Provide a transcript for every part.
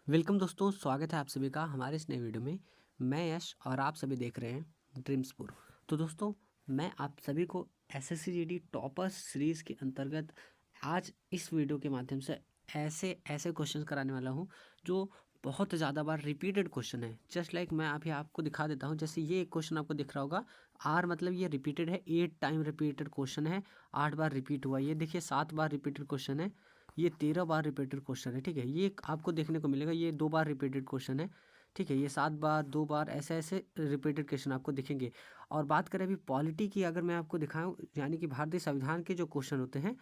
Welcome दोस्तों, स्वागत है आप सभी का हमारे इस नए वीडियो में। मैं यश और आप सभी देख रहे हैं ड्रीम्सपुर। तो दोस्तों, मैं आप सभी को एसएससी जीडी टॉपर्स सीरीज़ के अंतर्गत आज इस वीडियो के माध्यम से ऐसे ऐसे क्वेश्चन कराने वाला हूं जो बहुत ज़्यादा बार रिपीटेड क्वेश्चन है। जस्ट लाइक मैं अभी आपको दिखा देता हूं। जैसे ये एक क्वेश्चन आपको दिख रहा होगा, आर मतलब ये रिपीटेड है, 8 टाइम रिपीटेड क्वेश्चन है, 8 बार रिपीट हुआ। ये देखिए 7 बार रिपीटेड क्वेश्चन है, ये 13 बार रिपीटेड क्वेश्चन है। ठीक है, ये आपको देखने को मिलेगा, ये 2 बार रिपीटेड क्वेश्चन है। ठीक है, ये 7 बार, 2 बार, ऐसे ऐसे रिपीटेड क्वेश्चन आपको दिखेंगे। और बात करें अभी पॉलिटी की, अगर मैं आपको दिखाऊं, यानी कि भारतीय संविधान के जो क्वेश्चन होते हैं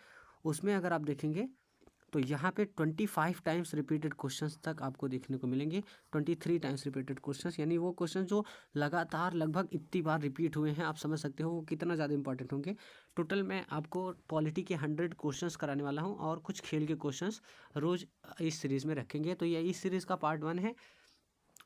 उसमें अगर आप देखेंगे तो यहाँ पे 25 टाइम्स रिपीटेड क्वेश्चंस तक आपको देखने को मिलेंगे। 23 टाइम्स रिपीटेड क्वेश्चंस, यानी वो क्वेश्चन जो लगातार लगभग इतनी बार रिपीट हुए हैं, आप समझ सकते हो वो कितना ज़्यादा इंपॉर्टेंट होंगे। टोटल मैं आपको पॉलिटी के 100 क्वेश्चंस कराने वाला हूँ और कुछ खेल के क्वेश्चंस रोज़ इस सीरीज़ में रखेंगे। तो ये इस सीरीज़ का पार्ट 1 है।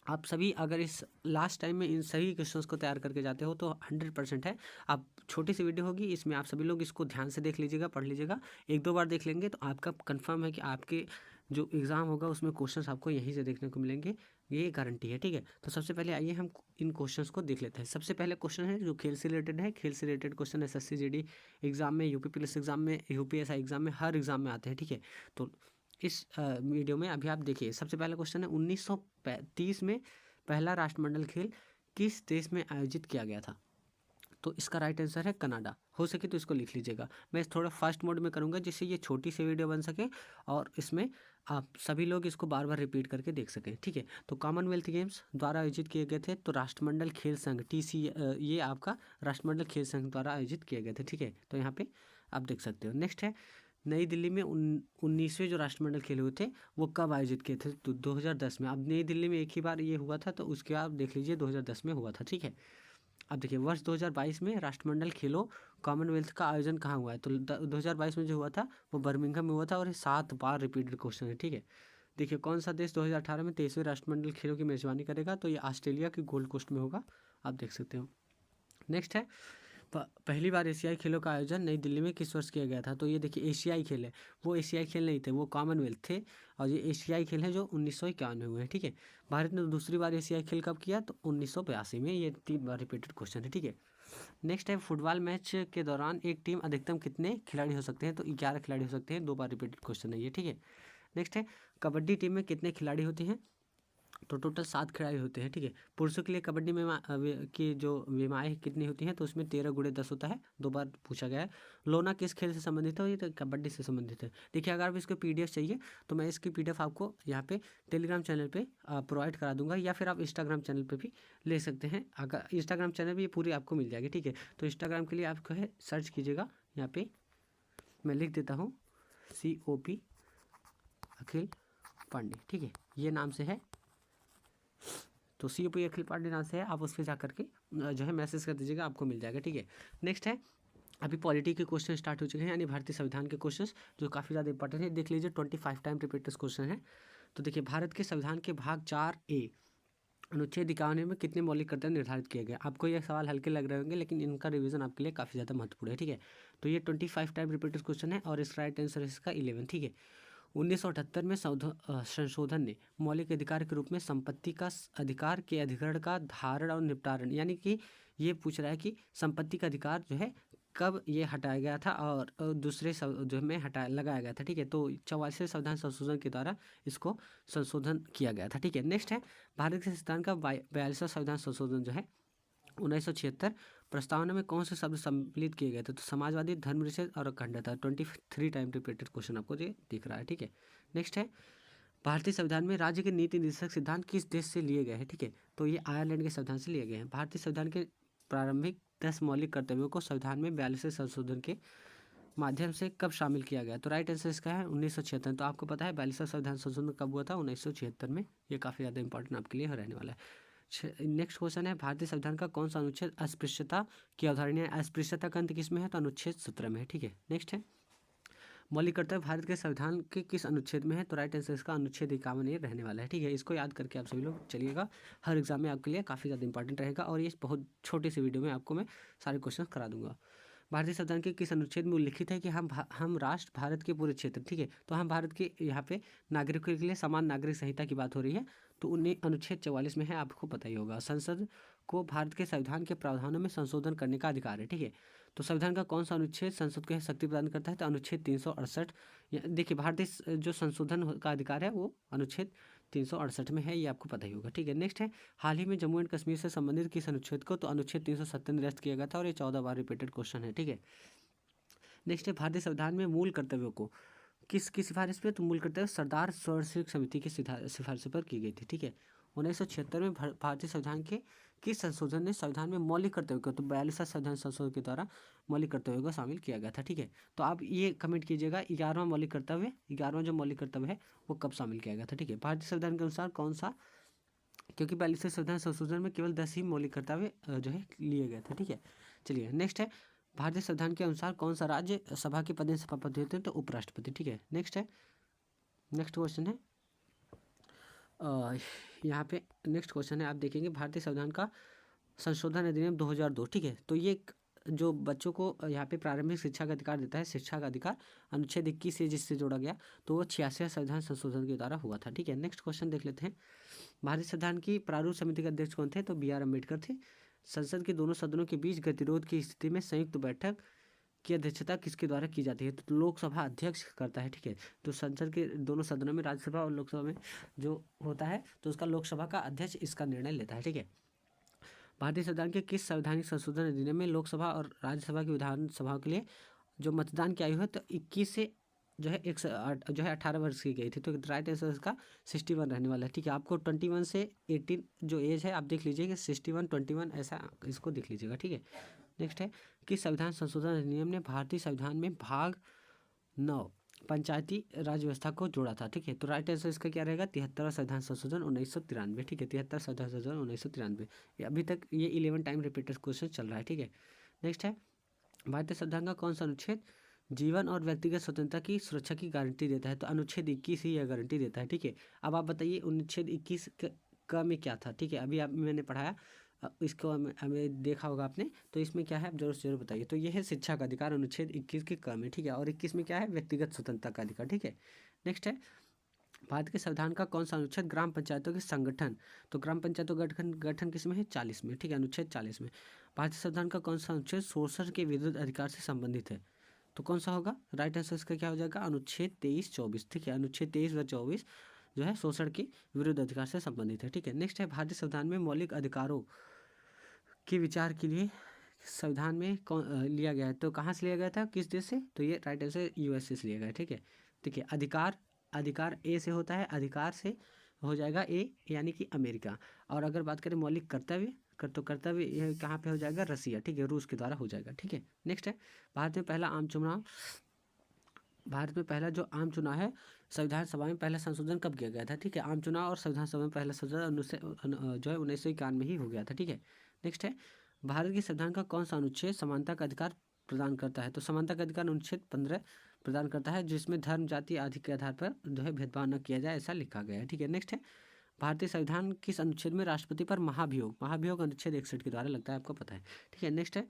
आप सभी अगर इस लास्ट टाइम में इन सभी क्वेश्चंस को तैयार करके जाते हो तो 100% है। आप छोटी सी वीडियो होगी, इसमें आप सभी लोग इसको ध्यान से देख लीजिएगा, पढ़ लीजिएगा। 1-2 बार देख लेंगे तो आपका कंफर्म है कि आपके जो एग्ज़ाम होगा उसमें क्वेश्चंस आपको यहीं से देखने को मिलेंगे, ये गारंटी है। ठीक है, तो सबसे पहले आइए हम इन क्वेश्चंस को देख लेते हैं। सबसे पहले क्वेश्चन है जो खेल से रिलेटेड है। खेल से related question SSC GD exam में, यूपी पुलिस एग्जाम में, यूपीएसआई एग्जाम में, हर एग्जाम में आते हैं। ठीक है, तो इस वीडियो में अभी आप देखिए। सबसे पहला क्वेश्चन है, 1930 में पहला राष्ट्रमंडल खेल किस देश में आयोजित किया गया था? तो इसका राइट आंसर है कनाडा। हो सके तो इसको लिख लीजिएगा। मैं थोड़ा फास्ट मोड में करूँगा जिससे ये छोटी सी वीडियो बन सके और इसमें आप सभी लोग इसको बार बार रिपीट करके देख सकें। ठीक है, तो कॉमनवेल्थ गेम्स द्वारा आयोजित किए गए थे, तो राष्ट्रमंडल खेल संघ TC, ये आपका राष्ट्रमंडल खेल संघ द्वारा आयोजित किए गए थे। ठीक है, तो यहाँ पे आप देख सकते हो। नेक्स्ट है, नई दिल्ली में 19वें जो राष्ट्रमंडल खेल हुए थे वो कब आयोजित किए थे? तो 2010 में। अब नई दिल्ली में एक ही बार ये हुआ था, तो उसके आप देख लीजिए 2010 में हुआ था। ठीक है, अब देखिए वर्ष 2022 में राष्ट्रमंडल खेलों कॉमनवेल्थ का आयोजन कहाँ हुआ है? तो 2022 में जो हुआ था वो बर्मिंघम में हुआ था और ये 7 बार रिपीटेड क्वेश्चन है। ठीक है, देखिए कौन सा देश 2018 में 23वें राष्ट्रमंडल खेलों की मेजबानी करेगा? तो ये ऑस्ट्रेलिया की गोल्ड कोस्ट में होगा, आप देख सकते हो। नेक्स्ट है, पहली बार एशियाई खेलों का आयोजन नई दिल्ली में किस वर्ष किया गया था? तो ये देखिए एशियाई खेल है, वो एशियाई खेल नहीं थे, वो कॉमनवेल्थ थे। और ये एशियाई खेल है जो 1951 में हुए हैं। ठीक है, भारत ने दूसरी बार एशियाई खेल कब किया? तो 1982 में। ये 3 बार रिपीटेड क्वेश्चन है। ठीक है, नेक्स्ट है, फुटबॉल मैच के दौरान एक टीम अधिकतम कितने खिलाड़ी हो सकते हैं? तो 11 खिलाड़ी हो सकते हैं। 2 बार रिपीटेड क्वेश्चन है ये। ठीक है, नेक्स्ट है, कबड्डी टीम में कितने खिलाड़ी होते हैं? तो टोटल 7 खिलाड़ी होते हैं। ठीक है, पुरुषों के लिए कबड्डी में की जो विमाएँ कितनी होती हैं? तो उसमें 13 × 10 होता है। 2 बार पूछा गया है। लोना किस खेल से संबंधित है? ये तो कबड्डी से संबंधित है। देखिए अगर आप इसको PDF चाहिए तो मैं इसकी PDF आपको यहाँ पे टेलीग्राम चैनल पे प्रोवाइड करा दूंगा, या फिर आप इंस्टाग्राम चैनल पे भी ले सकते हैं। अगर इंस्टाग्राम चैनल भी ये पूरी आपको मिल जाएगी। ठीक है, तो इंस्टाग्राम के लिए आपको है सर्च कीजिएगा, यहाँ पे मैं लिख देता हूँ COP अखिल पांडे। ठीक है, ये नाम से है, तो COP अखिल पांडे नाम से है। आप उस पर जा करके जो है मैसेज कर दीजिएगा, आपको मिल जाएगा। ठीक है, नेक्स्ट है, अभी पॉलिटी के क्वेश्चन स्टार्ट हो चुके हैं, यानी भारतीय संविधान के क्वेश्चंस जो काफ़ी ज़्यादा इंपॉर्टेंट है। देख लीजिए 25 टाइम रिपीटेड क्वेश्चन है। तो देखिए भारत के संविधान के भाग 4A अनुच्छेद 51 में कितने मौलिक कर्तव्य निर्धारित किए गए? आपको ये सवाल हल्के लग रहे होंगे लेकिन इनका रिवीजन आपके लिए काफ़ी ज़्यादा महत्वपूर्ण है। ठीक है, तो ये 25 टाइम रिपीटेड क्वेश्चन है और इसका राइट आंसर है इसका 11। ठीक है, 1978 में संशोधन ने मौलिक अधिकार के रूप में संपत्ति का अधिकार के अधिग्रहण का धारण और निपटारण, यानी कि ये पूछ रहा है कि संपत्ति का अधिकार जो है कब ये हटाया गया था और दूसरे जो में लगाया गया था। ठीक है, तो 44वें संविधान संशोधन के द्वारा इसको संशोधन किया गया था। ठीक है, नेक्स्ट है, भारत के संविधान का 42वां संविधान संशोधन जो है 1976 प्रस्तावना में कौन से शब्द सम्मिलित किए गए थे? तो समाजवादी, धर्मनिरपेक्ष और अखंडता। 23 टाइम रिपीटेड क्वेश्चन आपको ये दिख रहा है। ठीक है, नेक्स्ट है, भारतीय संविधान में राज्य के नीति निर्देशक सिद्धांत किस देश से लिए गए हैं? ठीक है, तो ये आयरलैंड के संविधान से लिए गए हैं। भारतीय संविधान के प्रारंभिक 10 मौलिक कर्तव्यों को संविधान में 42वें संशोधन के माध्यम से कब शामिल किया गया? तो राइट आंसर इसका है 1976। तो आपको पता है 42वां संविधान संशोधन कब हुआ था? 1976 में। ये काफ़ी ज़्यादा इंपॉर्टेंट आपके लिए रहने वाला है। नेक्स्ट क्वेश्चन है, भारतीय संविधान का कौन सा अनुच्छेद अस्पृश्यता की अवधारणा है? अस्पृश्यता का अंत किस में है? तो अनुच्छेद 17 में है। ठीक है, नेक्स्ट है, मौलिक कर्तव्य भारत के संविधान के किस अनुच्छेद में है? तो राइट आंसर इसका अनुच्छेद 51 ये रहने वाला है। ठीक है, इसको याद करके आप सभी लोग चलिएगा, हर एग्जाम में आपके लिए काफ़ी ज़्यादा इंपॉर्टेंट रहेगा और ये बहुत छोटी सी वीडियो में आपको मैं सारे क्वेश्चन करा दूंगा। भारतीय संविधान के किस अनुच्छेद में उल्लिखित है कि हम राष्ट्र भारत के पूरे क्षेत्र, ठीक है, तो हम भारत के यहाँ पे नागरिकों के लिए समान नागरिक संहिता की बात हो रही है, तो उन्हें अनुच्छेद 44 में है, आपको पता ही होगा। संसद को भारत के संविधान के प्रावधानों में संशोधन करने का अधिकार है, ठीक है। तो संविधान का कौन सा अनुच्छेद संसद को शक्ति प्रदान करता है, तो अनुच्छेद 368। देखिए भारतीय जो संशोधन का अधिकार है वो अनुच्छेद 368 में है, ये आपको पता ही होगा, ठीक है। नेक्स्ट है, हाल ही में जम्मू एंड कश्मीर से संबंधित किस अनुच्छेद को, तो अनुच्छेद 370 निरस्त किया गया था और ये 14 बार रिपीटेड क्वेश्चन है, ठीक है। नेक्स्ट है, भारतीय संविधान में मूल कर्तव्यों को किसकी सिफारिश पे, तो मूल कर्तव्य सरदार स्वरसिक समिति की सिफारिश पर की गई थी, ठीक है। 1976 में भारतीय संविधान के किस संशोधन ने संविधान में मौलिक कर्तव्य को, तो 42वां संविधान संशोधन के द्वारा मौलिक कर्तव्यों को शामिल किया गया था, ठीक है। तो आप ये कमेंट कीजिएगा 11वां मौलिक कर्तव्य, 11वां जो मौलिक कर्तव्य है वो कब शामिल किया गया था, ठीक है। भारतीय संविधान के अनुसार कौन सा, क्योंकि 42वें संविधान संशोधन में केवल 10 ही मौलिक कर्तव्य जो है लिए गए थे, ठीक है। चलिए नेक्स्ट है, भारतीय संविधान के अनुसार कौन सा राज्य सभा के पद सभापति होते हैं, तो उपराष्ट्रपति, ठीक है। नेक्स्ट है, नेक्स्ट क्वेश्चन है यहाँ पे नेक्स्ट क्वेश्चन है, आप देखेंगे भारतीय संविधान का संशोधन अधिनियम 2002, ठीक है। तो ये जो बच्चों को यहाँ पे प्रारंभिक शिक्षा का अधिकार देता है, शिक्षा का अधिकार, अनुच्छेद 21 से जिससे जोड़ा गया, तो वो 86वां संविधान संशोधन के द्वारा हुआ था, ठीक है। नेक्स्ट क्वेश्चन देख लेते हैं, भारतीय संविधान की प्रारूप समिति के अध्यक्ष कौन थे, तो BR अम्बेडकर थे। संसद के दोनों सदनों के बीच गतिरोध की स्थिति में संयुक्त बैठक की अध्यक्षता किसके द्वारा की जाती है, तो लोकसभा अध्यक्ष करता है, ठीक है। तो संसद के दोनों सदनों में, राज्यसभा और लोकसभा में जो होता है, तो उसका लोकसभा का अध्यक्ष इसका निर्णय लेता है, ठीक है। भारतीय संविधान के किस संवैधानिक संशोधन अधिनियम में लोकसभा और राज्यसभा की विधानसभाओं के लिए जो मतदान की आयु है, तो 21 से जो है 18 वर्ष की गई थी, तो राइट आंसर इसका 61 रहने वाला है, ठीक है। आपको 21 से 18 जो एज है आप देख लीजिएगा, 61 21 ऐसा इसको देख लीजिएगा, ठीक है। नेक्स्ट है, किस संविधान संशोधन अधिनियम ने भारतीय संविधान में भाग 9 पंचायती राज व्यवस्था को जोड़ा था, ठीक है। तो राइट आंसर इसका क्या रहेगा, 73वां संविधान संशोधन 1993, ठीक है। 73 संविधान संशोधन 1993, अभी तक ये 11 टाइम रिपीटेड क्वेश्चन चल रहा है, ठीक है। नेक्स्ट है, भारतीय संविधान का कौन सा अनुच्छेद जीवन और व्यक्तिगत स्वतंत्रता की सुरक्षा की गारंटी देता है, तो अनुच्छेद 21 ही यह गारंटी देता है, ठीक है। अब आप बताइए अनुच्छेद 21 का में क्या था, ठीक है, अभी आप मैंने पढ़ाया, इसको हमें देखा होगा आपने, तो इसमें क्या है आप जरूर बताइए। तो यह है शिक्षा का अधिकार, अनुच्छेद 21 के क में, ठीक है, और 21 में क्या है, व्यक्तिगत स्वतंत्रता का अधिकार, ठीक है। नेक्स्ट है, भारत के संविधान का कौन सा अनुच्छेद ग्राम पंचायतों के संगठन, तो ग्राम पंचायतों का गठन किस में है, 40 में, ठीक है, अनुच्छेद 40 में। भारतीय संविधान का कौन सा अनुच्छेद शोषण के विरुद्ध अधिकार से संबंधित है, तो कौन सा होगा, राइट आंसर इसका क्या हो जाएगा, अनुच्छेद 23 24, ठीक है। अनुच्छेद 23 व 24 जो है शोषण के विरुद्ध अधिकार से संबंधित है, ठीक है। नेक्स्ट है, भारतीय संविधान में मौलिक अधिकारों के विचार के लिए संविधान में कौन लिया गया है, तो कहाँ से लिया गया था, किस देश से, तो ये राइट आंसर USA से लिया गया है, ठीक है। देखिए अधिकार ए से होता है, अधिकार से हो जाएगा ए यानी कि अमेरिका। और अगर बात करें मौलिक कर्तव्य तो कर्तव्य ये कहाँ पे हो जाएगा, रसिया, ठीक है, रूस के द्वारा हो जाएगा, ठीक है। नेक्स्ट है, भारत में पहला जो आम चुनाव है संविधान सभा में पहला संशोधन कब किया गया था, ठीक है। आम चुनाव और संविधान सभा में पहला संशोधन जो है 1991 में ही हो गया था, ठीक है। नेक्स्ट है, भारत के संविधान का कौन सा अनुच्छेद समानता का अधिकार प्रदान करता है, तो समानता का अधिकार अनुच्छेद 15 प्रदान करता है, जिसमें धर्म जाति आदि के आधार पर जो है भेदभाव न किया जाए ऐसा लिखा गया है, ठीक है। नेक्स्ट है, भारतीय संविधान किस अनुच्छेद में राष्ट्रपति पर महाभियोग अनुच्छेद 61 के द्वारा लगता है, आपको पता है, ठीक है। नेक्स्ट है,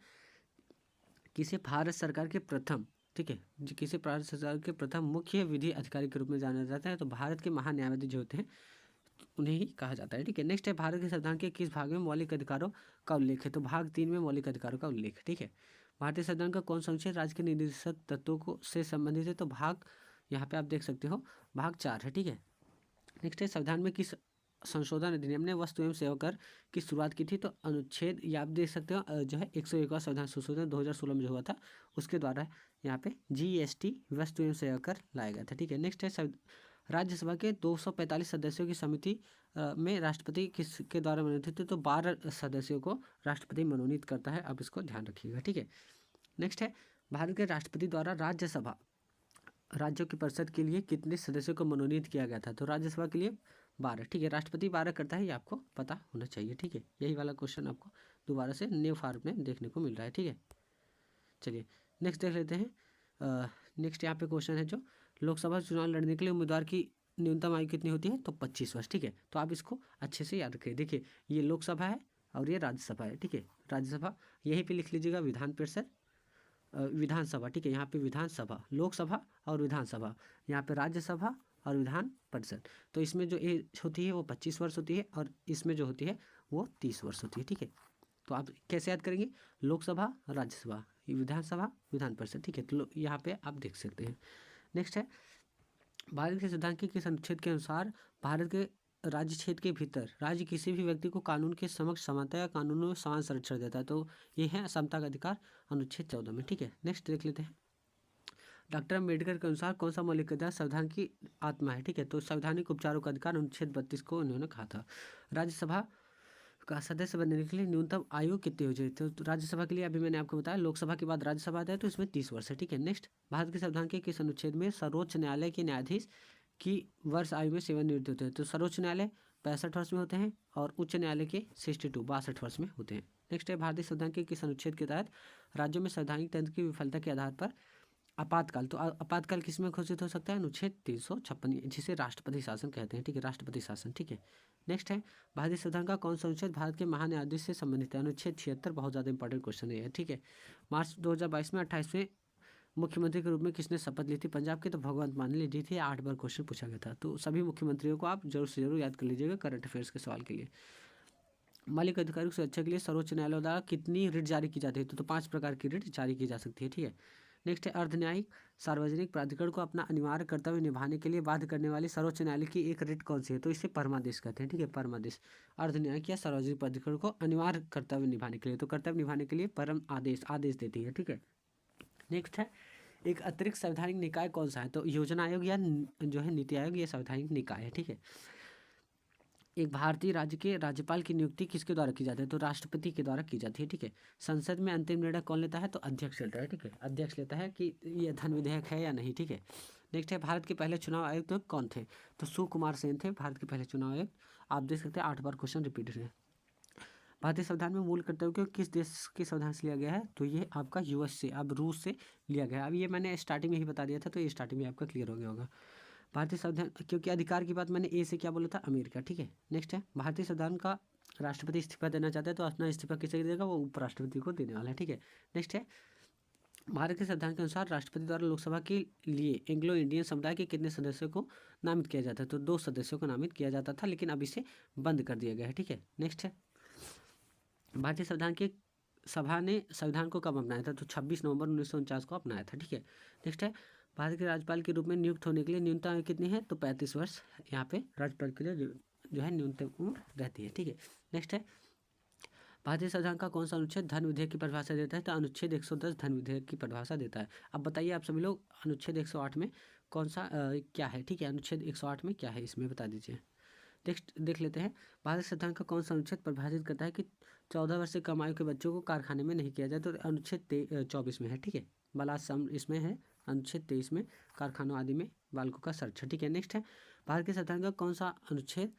किसे भारत सरकार के प्रथम, ठीक है, किसे भारत सरकार के प्रथम मुख्य विधि अधिकारी के रूप में जाना जाता है, तो भारत के महान्यायाधीश जो होते हैं उन्हें ही कहा जाता है, ठीक है। नेक्स्ट है, भारत के संविधान के किस भाग में मौलिक अधिकारों का उल्लेख है, तो भाग 3 में मौलिक अधिकारों का उल्लेख, ठीक है। भारतीय संविधान का कौन सा अनुच्छेद राज्य के निर्देशक तत्वों को से संबंधित है, तो भाग यहाँ पे आप देख सकते हो भाग 4 है, ठीक है। नेक्स्ट है, संविधान में किस संशोधन अधिनियम ने वस्तु एवं सेवा कर की शुरुआत की थी, तो अनुच्छेद ये आप देख सकते हो जो है 101वां संविधान संशोधन 2016 में जो हुआ था उसके द्वारा यहाँ पे GST वस्तु एवं सेवा कर लाया गया था, ठीक है। नेक्स्ट है, राज्यसभा के 245 सदस्यों की समिति में राष्ट्रपति किसके द्वारा मनोनीत थे, तो 12 सदस्यों को राष्ट्रपति मनोनीत करता है, आप इसको ध्यान रखिएगा, ठीक है। नेक्स्ट है, भारत के राष्ट्रपति द्वारा राज्यसभा राज्यों की परिषद के लिए कितने सदस्यों को मनोनीत किया गया था, तो राज्यसभा के लिए 12, ठीक है। राष्ट्रपति 12 करता है, ये आपको पता होना चाहिए, ठीक है। यही वाला क्वेश्चन आपको दोबारा से न्यू फॉर्म में देखने को मिल रहा है, ठीक है। चलिए नेक्स्ट देख लेते हैं। नेक्स्ट यहाँ पे क्वेश्चन है जो लोकसभा चुनाव लड़ने के लिए उम्मीदवार की न्यूनतम आयु कितनी होती है, तो 25 वर्ष, ठीक है। तो आप इसको अच्छे से याद रखिए, देखिए ये लोकसभा है और ये राज्यसभा है, ठीक है। राज्यसभा यहीं पे लिख लीजिएगा विधान परिषद विधानसभा, ठीक है, यहाँ पे विधानसभा, लोकसभा और विधानसभा, यहाँ पे राज्यसभा और विधान परिषद। तो इसमें जो एज होती है वो 25 वर्ष होती है और इसमें जो होती है वो 30 वर्ष होती है, ठीक है। तो आप कैसे याद करेंगे, लोकसभा, राज्यसभा, विधानसभा, विधान परिषद, ठीक है। तो यहाँ पे आप देख सकते हैं। नेक्स्ट है, भारत के संविधान के किस अनुच्छेद के अनुसार भारत के राज्य क्षेत्र के भीतर राज्य किसी भी व्यक्ति को कानून के समक्ष समानता या कानूनों में समान संरक्षण देता है? तो ये है समता का अधिकार, अनुच्छेद 14 में, ठीक है। नेक्स्ट देख लेते हैं, डॉक्टर अम्बेडकर के अनुसार कौन सा मौलिक अधिकार संविधान की आत्मा है? ठीक है, तो संवैधानिक उपचारों का अधिकार, अनुच्छेद 32 को उन्होंने कहा था। राज्यसभा का सदस्य बनने के लिए न्यूनतम आयु कितनी हो जाए? तो राज्यसभा के लिए अभी मैंने आपको बताया, लोकसभा के बाद राज्यसभा आता है तो इसमें 30 वर्ष है, ठीक है। नेक्स्ट, भारत के संविधान के किस अनुच्छेद में सर्वोच्च न्यायालय के न्यायाधीश की वर्ष आयु में सेवानिवृत्त होते हैं? तो सर्वोच्च न्यायालय 65 वर्ष में होते हैं और उच्च न्यायालय के 62 वर्ष में होते हैं। नेक्स्ट है, भारतीय संविधान के किस अनुच्छेद के तहत राज्यों में संवैधानिक तंत्र की विफलता के आधार पर आपातकाल, तो आपातकाल किसमें घोषित हो सकता है? अनुच्छेद 356, जिसे राष्ट्रपति शासन कहते हैं, ठीक है, राष्ट्रपति शासन, ठीक है। नेक्स्ट है, भारतीय संविधान का कौन सा अनुच्छेद भारत के महान्यायाधीश से संबंधित है? अनुच्छेद 76, बहुत ज़्यादा इंपॉर्टेंट क्वेश्चन है, ठीक है। मार्च 2022 में 28वें मुख्यमंत्री के रूप में किसने शपथ ली थी पंजाब के? तो भगवंत मान ने ली थी। 8 बार क्वेश्चन पूछा गया था, तो सभी मुख्यमंत्रियों को आप जरूर से जरूर याद कर लीजिएगा करंट अफेयर्स के सवाल के लिए। मौलिक अधिकारों की सुरक्षा के लिए सर्वोच्च न्यायालय द्वारा कितनी रिट जारी की जाती है? तो 5 प्रकार की रिट जारी की जा सकती है, ठीक है। नेक्स्ट है, अर्धन्यायिक सार्वजनिक प्राधिकरण को अपना अनिवार्य कर्तव्य निभाने के लिए बाध्य करने वाली सर्वोच्च न्यायालय की एक रिट कौन सी है? तो इसे परमादेश कहते हैं, ठीक है, परमादेश। अर्धन्यायिक या सार्वजनिक प्राधिकरण को अनिवार्य कर्तव्य निभाने के लिए, तो कर्तव्य निभाने के लिए परम आदेश आदेश देती है, ठीक है। नेक्स्ट है, एक अतिरिक्त संवैधानिक निकाय कौन सा है? तो योजना आयोग या जो है नीति आयोग, ये संवैधानिक निकाय है, ठीक है। एक भारतीय राज्य के राज्यपाल की नियुक्ति किसके द्वारा की जाती है? तो राष्ट्रपति के द्वारा की जाती है, ठीक है। संसद में अंतिम निर्णय कौन लेता है? तो अध्यक्ष लेता है, ठीक है, अध्यक्ष लेता है कि ये धन विधेयक है या नहीं, ठीक है। नेक्स्ट है, भारत के पहले चुनाव आयुक्त तो कौन थे? तो सुकुमार सेन थे भारत के पहले चुनाव आयुक्त। आप देख सकते हैं 8 बार क्वेश्चन रिपीटेड है। भारतीय संविधान में मूल कर्तव्य को किस देश के संविधान से लिया गया है? तो ये आपका यूएस से, अब रूस से लिया गया है। अब ये मैंने स्टार्टिंग में ही बता दिया था, तो ये स्टार्टिंग में आपका क्लियर हो गया होगा। भारतीय संविधान, क्योंकि अधिकार की बात मैंने ए से क्या बोला था? अमेरिका, ठीक है। नेक्स्ट है, भारतीय संविधान का राष्ट्रपति इस्तीफा देना चाहता है तो अपना इस्तीफा किसे देगा? वो उपराष्ट्रपति को देने वाला है, ठीक है। नेक्स्ट है, भारत के संविधान के अनुसार राष्ट्रपति द्वारा लोकसभा के लिए एंग्लो इंडियन समुदाय के कितने सदस्यों को नामित किया जाता है? तो 2 सदस्यों को नामित किया जाता था, लेकिन अब इसे बंद कर दिया गया है, ठीक है। नेक्स्ट है, भारतीय संविधान के सभा ने संविधान को कब अपनाया था? तो 26 नवंबर 1949 को अपनाया था, ठीक है। नेक्स्ट है, भारत के राज्यपाल के रूप में नियुक्त होने के लिए न्यूनतम आयु कितनी है? तो 35 वर्ष यहाँ पे राज्यपाल के लिए जो है न्यूनतम उम्र रहती है, ठीक है। नेक्स्ट है, भारतीय संविधान का कौन सा अनुच्छेद धन विधेयक की परिभाषा देता है? तो अनुच्छेद 110 धन विधेयक की परिभाषा देता है। अब बताइए आप सभी लोग, अनुच्छेद 108 में कौन सा क्या है, ठीक है, अनुच्छेद 108 में क्या है इसमें बता दीजिए। नेक्स्ट देख लेते हैं, भारत संविधान का कौन सा अनुच्छेद परिभाषित करता है कि 14 वर्ष से कम आयु के बच्चों को कारखाने में नहीं किया जाए? तो अनुच्छेद 24 में है, ठीक है। बालाश्रम इसमें है, अनुच्छेद 23 में कारखानों आदि में बालकों का संरक्षण, ठीक है। नेक्स्ट है, भारत के संविधान का कौन सा अनुच्छेद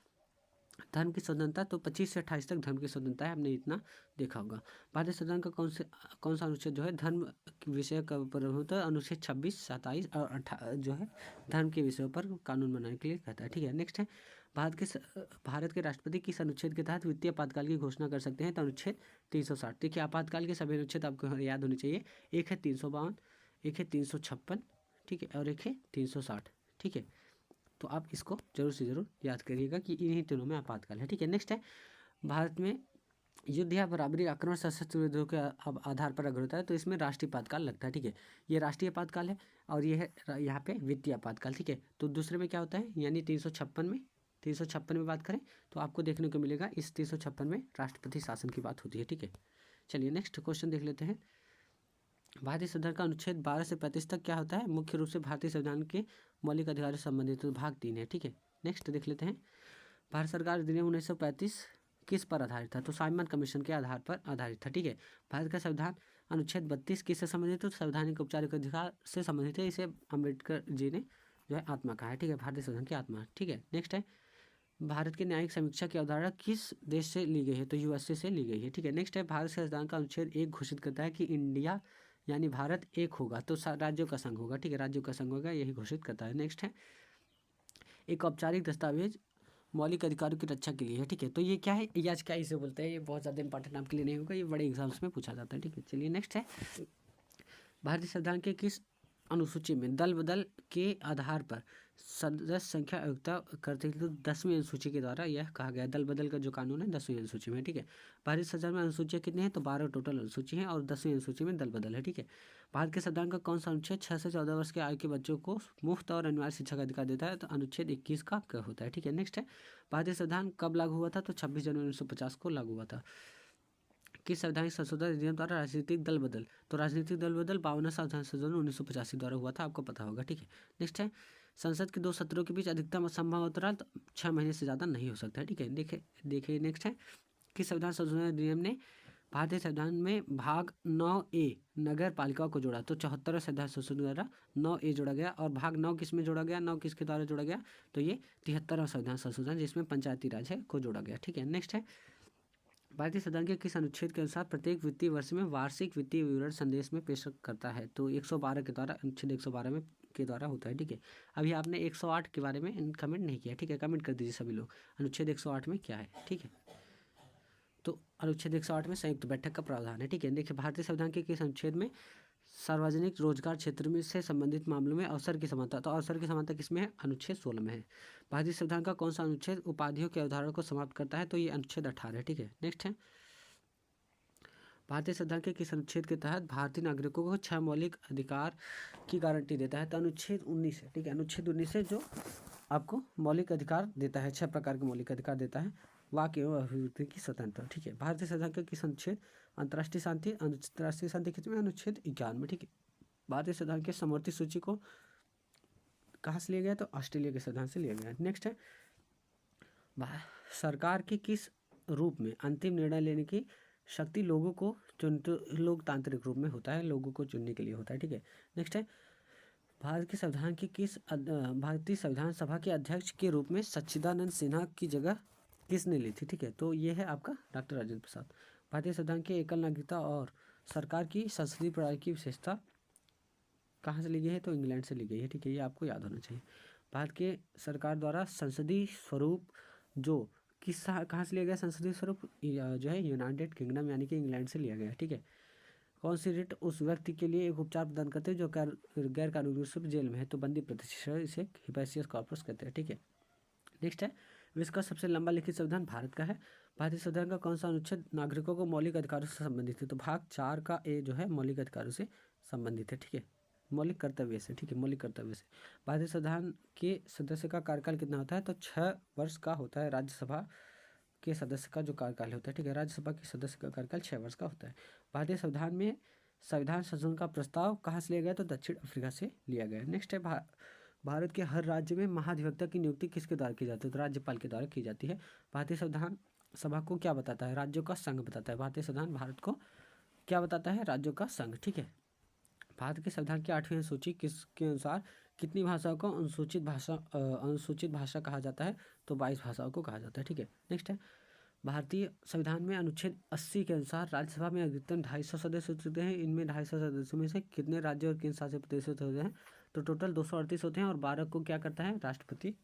धर्म की स्वतंत्रता? तो 25 से 28 तक धर्म की स्वतंत्रता है, हमने इतना देखा होगा। भारतीय संविधान का कौन सा अनुच्छेद जो है धर्म विषय का पर होता है? अनुच्छेद 26, 27 और जो है धर्म के विषयों पर कानून बनाने के लिए कहता है, ठीक है। नेक्स्ट है, भारत के राष्ट्रपति किस अनुच्छेद के तहत वित्तीय आपातकाल की घोषणा कर सकते हैं? तो अनुच्छेद 360। देखिए, आपातकाल के सभी अनुच्छेद आपको याद होने चाहिए। एक है 352, एक है 356, ठीक है, और एक है 360, ठीक है। तो आप इसको जरूर से जरूर याद करिएगा कि इन्हीं तीनों में आपातकाल है, ठीक है। नेक्स्ट है, भारत में युद्ध या बराबरी आक्रमण सशस्त्र विद्रोह के आधार पर अगर होता है तो इसमें राष्ट्रीय आपातकाल लगता है, ठीक है। ये राष्ट्रीय आपातकाल है और ये है यहाँ पे वित्तीय आपातकाल, ठीक है। तो दूसरे में क्या होता है, यानी 356 में बात करें तो आपको देखने को मिलेगा इस 356 में राष्ट्रपति शासन की बात होती है, ठीक है। चलिए नेक्स्ट क्वेश्चन देख लेते हैं। भारतीय संविधान का अनुच्छेद 12 से 35 तक क्या होता है? मुख्य रूप से भारतीय संविधान के मौलिक अधिकारों से संबंधित, तो भाग 3 है, ठीक है। नेक्स्ट देख लेते हैं, भारत सरकार अधिनियम 1935 किस पर आधारित था? तो साइमन कमीशन के आधार पर आधारित था, ठीक है। भारत का संविधान अनुच्छेद 32 किससे संबंधित है? तो संवैधानिक औपचारिक अधिकार से संबंधित है। इसे अम्बेडकर जी ने जो है आत्मा कहा है, ठीक है, भारतीय संविधान की आत्मा, ठीक है। नेक्स्ट है, भारत के न्यायिक समीक्षा की अवधारणा किस देश से ली गई है? तो यूएसए से ली गई है, ठीक है। नेक्स्ट है, भारत संविधान का अनुच्छेद 1 घोषित करता है कि इंडिया यानी भारत एक होगा, तो राज्यों का संघ होगा, ठीक है, राज्यों का संघ होगा, यही घोषित करता है। नेक्स्ट है, एक औपचारिक दस्तावेज मौलिक अधिकारों की रक्षा के लिए है, ठीक है। तो ये क्या है, याज क्या इसे बोलते हैं? ये बहुत ज़्यादा इंपॉर्टेंट आपके लिए नहीं होगा, ये बड़े एग्जाम्स में पूछा जाता है, ठीक है। चलिए नेक्स्ट है, भारतीय संविधान के किस अनुसूची में दल बदल के आधार पर सदस्य संख्या अयुक्ता करते हैं? तो 10वीं अनुसूची के द्वारा यह कहा गया। दल बदल का जो कानून है 10वीं अनुसूची में, ठीक है। भारतीय संविधान में अनुसूचियाँ कितनी हैं? तो 12 टोटल अनुसूची हैं और 10वीं अनुसूची में दल बदल है, ठीक है। भारत के संविधान का कौन सा अनुच्छेद 6 से 14 वर्ष के आयु के बच्चों को मुफ्त और अनिवार्य शिक्षा का अधिकार देता है? तो अनुच्छेद 21 का क्या होता है, ठीक है। नेक्स्ट है, भारतीय संविधान कब लागू हुआ था? तो 26 जनवरी 1950 को लागू हुआ था। किस संवैधानिक संशोधन अधिनियम द्वारा राजनीतिक दल बदल? तो राजनीतिक दल बदल 52वां संविधान संशोधन 1985 द्वारा हुआ था, आपको पता होगा, ठीक है। नेक्स्ट है, संसद के 2 सत्रों के बीच अधिकतम संभव अंतराल 6 महीने से ज़्यादा नहीं हो सकता है, ठीक है। देखिए नेक्स्ट है, किस संविधान संशोधन अधिनियम ने भारतीय संविधान में भाग 9A नगर पालिकाओं को जोड़ा? तो 74वें संविधान संशोधन द्वारा 9A जोड़ा गया। और भाग 9 किस में जोड़ा गया? 9 किसके द्वारा जोड़ा गया? तो ये 73वां संविधान संशोधन जिसमें पंचायती राज है को जोड़ा गया, ठीक है। नेक्स्ट है, भारतीय संविधान के किस अनुच्छेद के अनुसार प्रत्येक वित्तीय वर्ष में वार्षिक वित्तीय विवरण संदेश में पेश करता है? तो 112 के द्वारा, अनुच्छेद 112 में के द्वारा होता है, ठीक है। अभी आपने 108 के बारे में कमेंट नहीं किया, ठीक है। कमेंट कर दीजिए सभी लोग, अनुच्छेद 108 में क्या है, ठीक है। तो अनुच्छेद 108 में संयुक्त बैठक का प्रावधान है, ठीक है। देखिए, भारतीय संविधान के किस अनुच्छेद में सार्वजनिक रोजगार क्षेत्र में से संबंधित मामलों में अवसर की समानता? तो अवसर की समानता किसमें है? अनुच्छेद 16 में है। भारतीय संविधान का कौन सा अनुच्छेद उपाधियों के अवधारणा को समाप्त करता है? तो ये अनुच्छेद 18 है, ठीक है। नेक्स्ट है, भारतीय संविधान के किस अनुच्छेद के तहत भारतीय नागरिकों को 6 मौलिक अधिकार की गारंटी देता है? तो अनुच्छेद 19 है, ठीक है। अनुच्छेद 19 है जो आपको मौलिक अधिकार देता है, 6 प्रकार के मौलिक अधिकार देता है। वाक्य एवं अभिव्यक्ति की स्वतंत्रता, ठीक है। भारतीय संविधान का किस अनुच्छेद अंतर्राष्ट्रीय शांति किस में? अनुच्छेद 51 में, ठीक है। भारतीय संविधान के समवर्ती सूची को कहाँ से लिया गया? तो ऑस्ट्रेलिया के संविधान से लिया गया। नेक्स्ट है, सरकार के किस रूप में अंतिम निर्णय लेने की शक्ति लोगों को लोकतांत्रिक रूप में होता है, लोगों को चुनने के लिए होता है, ठीक है। नेक्स्ट है, भारतीय संविधान सभा के अध्यक्ष के रूप में सच्चिदानंद सिन्हा की जगह किसने ली थी, ठीक है। तो ये है आपका डॉक्टर राजेंद्र प्रसाद। भारतीय संविधान के एकल नागरिकता और सरकार की संसदीय प्रणाली की विशेषता कहाँ से ली गई है? तो इंग्लैंड से ली गई है, ठीक है। ये आपको याद होना चाहिए। भारत के सरकार द्वारा संसदीय स्वरूप जो कहाँ से लिया गया? संसदीय स्वरूप जो है यूनाइटेड किंगडम यानी कि इंग्लैंड से लिया गया, ठीक है। कौन सी रिट उस व्यक्ति के लिए एक उपचार प्रदान करते हैं जो गैर कानूनी रूप से जेल में है? तो बंदी प्रतिष्ठा, इसे हिपैसियस कॉर्पस कहते हैं, ठीक है। नेक्स्ट है, विश्व का सबसे लंबा लिखित संविधान भारत का है। भारतीय संविधान का कौन सा अनुच्छेद नागरिकों को मौलिक अधिकारों से संबंधित है? तो भाग 4 का ए जो है मौलिक अधिकारों से संबंधित है, ठीक है। मौलिक कर्तव्य से, ठीक है, मौलिक कर्तव्य से। भारतीय संविधान के सदस्य का कार्यकाल कितना होता है? तो 6 वर्ष का होता है। राज्यसभा के सदस्य का जो कार्यकाल होता है, ठीक है, राज्यसभा के सदस्य का कार्यकाल 6 वर्ष का होता है। भारतीय संविधान में संविधान संशोधन का प्रस्ताव कहाँ से लिया गया? तो दक्षिण अफ्रीका से लिया गया। नेक्स्ट है, भारत के हर राज्य में महाधिवक्ता की नियुक्ति किसके द्वारा की जाती है? तो राज्यपाल के द्वारा की जाती है। भारतीय संविधान सभा को क्या बताता है? राज्यों का संघ बताता है। भारतीय संविधान भारत को क्या बताता है? राज्यों का संघ, ठीक है। भारत के संविधान की 8वीं सूची किसके अनुसार कितनी भाषाओं को अनुसूचित भाषा कहा जाता है? तो 22 भाषाओं को कहा जाता है, ठीक है। नेक्स्ट है, भारतीय संविधान में अनुच्छेद 80 के अनुसार राज्यसभा में अधिकतम 250 सदस्य होते हैं। इनमें 250 सदस्यों में से कितने राज्य और केंद्र शासित प्रदेश होते हैं? तो टोटल 238 होते हैं और 12 को क्या करता है? राष्ट्रपति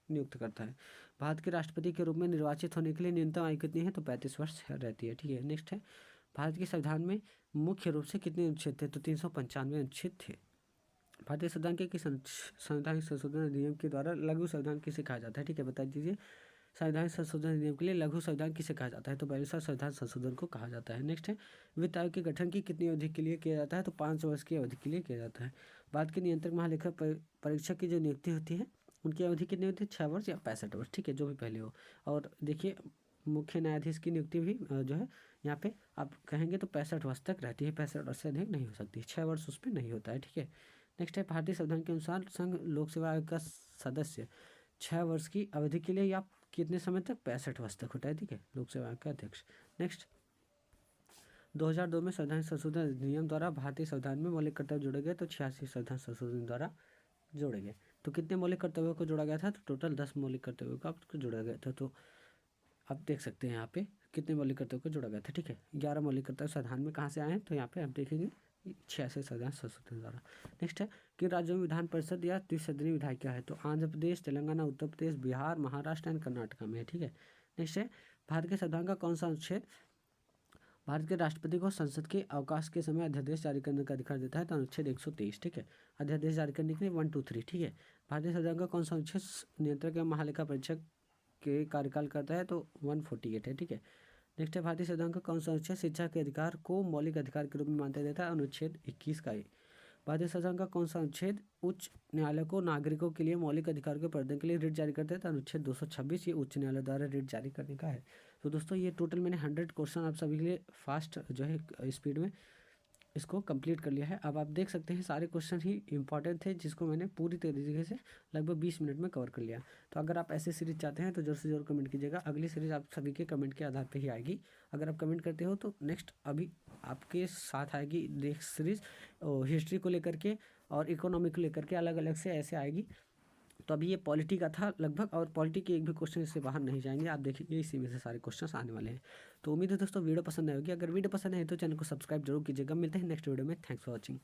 नियुक्त करता है। भारत के राष्ट्रपति के रूप में निर्वाचित होने के लिए न्यूनतम आयु कितनी है? तो 35 वर्ष रहती है, ठीक है। नेक्स्ट है, भारत के संविधान में मुख्य रूप से कितने अनुच्छेद थे? तो 395 अनुच्छेद थे। भारतीय संविधान के किस संवैधानिक संशोधन अधिनियम के द्वारा लघु संविधान किसे कहा जाता है? ठीक है, बता दीजिए। संविधान संशोधन अधिनियम के लिए लघु संविधान किसे कहा जाता है? तो 42वां संविधान संशोधन को कहा जाता है। नेक्स्ट है, वित्त आयोग के गठन की कितनी अवधि के लिए किया जाता है? तो 5 वर्ष की अवधि के लिए किया जाता है। भारत के नियंत्रक महालेखा परीक्षक की जो नियुक्ति होती है उनकी अवधि कितनी होती है? 6 वर्ष या 65 वर्ष, ठीक है, जो भी पहले हो। और देखिए, मुख्य न्यायाधीश की नियुक्ति भी जो है यहाँ पे आप कहेंगे तो 65 वर्ष तक रहती है, 65 वर्ष से अधिक नहीं हो सकती, 6 वर्ष उस पर नहीं होता है, ठीक है। नेक्स्ट है, भारतीय संविधान के अनुसार संघ लोक सेवा आयोग का सदस्य 6 वर्ष की अवधि के लिए या कितने समय तक? 65 वर्ष तक होता है, ठीक है, लोक सेवा आयोग का अध्यक्ष। नेक्स्ट, 2002 में संविधान संशोधन अधिनियम द्वारा भारतीय संविधान में मौलिक कर्तव्य जोड़े गए, तो 86 संविधान संशोधन द्वारा जोड़े गए। तो कितने मौलिक कर्तव्यों को जोड़ा गया था? तो टोटल 10 मौलिक कर्तव्यों का जोड़ा गया था। तो आप देख सकते हैं यहाँ पे कितने मौलिक कर्तव्यों को जोड़ा गया था, ठीक है। 11 मौलिक कर्तव्य संविधान में कहाँ से आए हैं? तो यहाँ पे आप देखेंगे 86 संविधान संशोधन द्वारा। नेक्स्ट है, कि राज्यों में विधान परिषद या द्विसदनीय विधायिका है? तो आंध्र प्रदेश, तेलंगाना, उत्तर प्रदेश, बिहार, महाराष्ट्र एंड कर्नाटका में है, ठीक है। नेक्स्ट है, भारत के संविधान का कौन सा अनुच्छेद भारत के राष्ट्रपति को संसद के अवकाश के समय अध्यादेश जारी करने का अधिकार देता है, तो अनुच्छेद 123। ठीक है, अध्यादेश जारी करने के लिए 1 2 3। ठीक है, भारतीय संविधान का कौन सा अनुच्छेद नियंत्रक एवं महालेखा परीक्षक के कार्यकाल करता है, तो 148 है। ठीक है, नेक्स्ट है भारतीय संविधान का कौन सा अनुच्छेद शिक्षा के अधिकार को मौलिक अधिकार के रूप में मानता देता है, अनुच्छेद 21 का। भारतीय संविधान का कौन सा अनुच्छेद उच्च न्यायालय को नागरिकों के लिए मौलिक अधिकार के प्रदान के लिए रिट जारी करता है, तो अनुच्छेद 226 ये उच्च न्यायालय द्वारा रिट जारी करने का है। तो दोस्तों ये टोटल मैंने 100 क्वेश्चन आप सभी के लिए फास्ट जो है स्पीड में इसको कंप्लीट कर लिया है। अब आप देख सकते हैं सारे क्वेश्चन ही इंपॉर्टेंट थे, जिसको मैंने पूरी तरीके से लगभग 20 मिनट में कवर कर लिया। तो अगर आप ऐसे सीरीज चाहते हैं तो जरूर से जरूर कमेंट कीजिएगा। अगली सीरीज आप सभी के कमेंट के आधार पर ही आएगी। अगर आप कमेंट करते हो तो नेक्स्ट अभी आपके साथ आएगी नेक्स्ट सीरीज हिस्ट्री को लेकर के और इकोनॉमी को लेकर के अलग अलग से ऐसे आएगी। तो अभी ये पॉलिटी का था लगभग, और पॉलिटी के एक भी क्वेश्चन इससे बाहर नहीं जाएंगे, आप देखिए इसी में से सारे क्वेश्चन आने वाले हैं। तो उम्मीद है दोस्तों वीडियो पसंद आएगी। अगर वीडियो पसंद है तो चैनल को सब्सक्राइब जरूर कीजिएगा। मिलते हैं नेक्स्ट वीडियो में। Thanks for watching.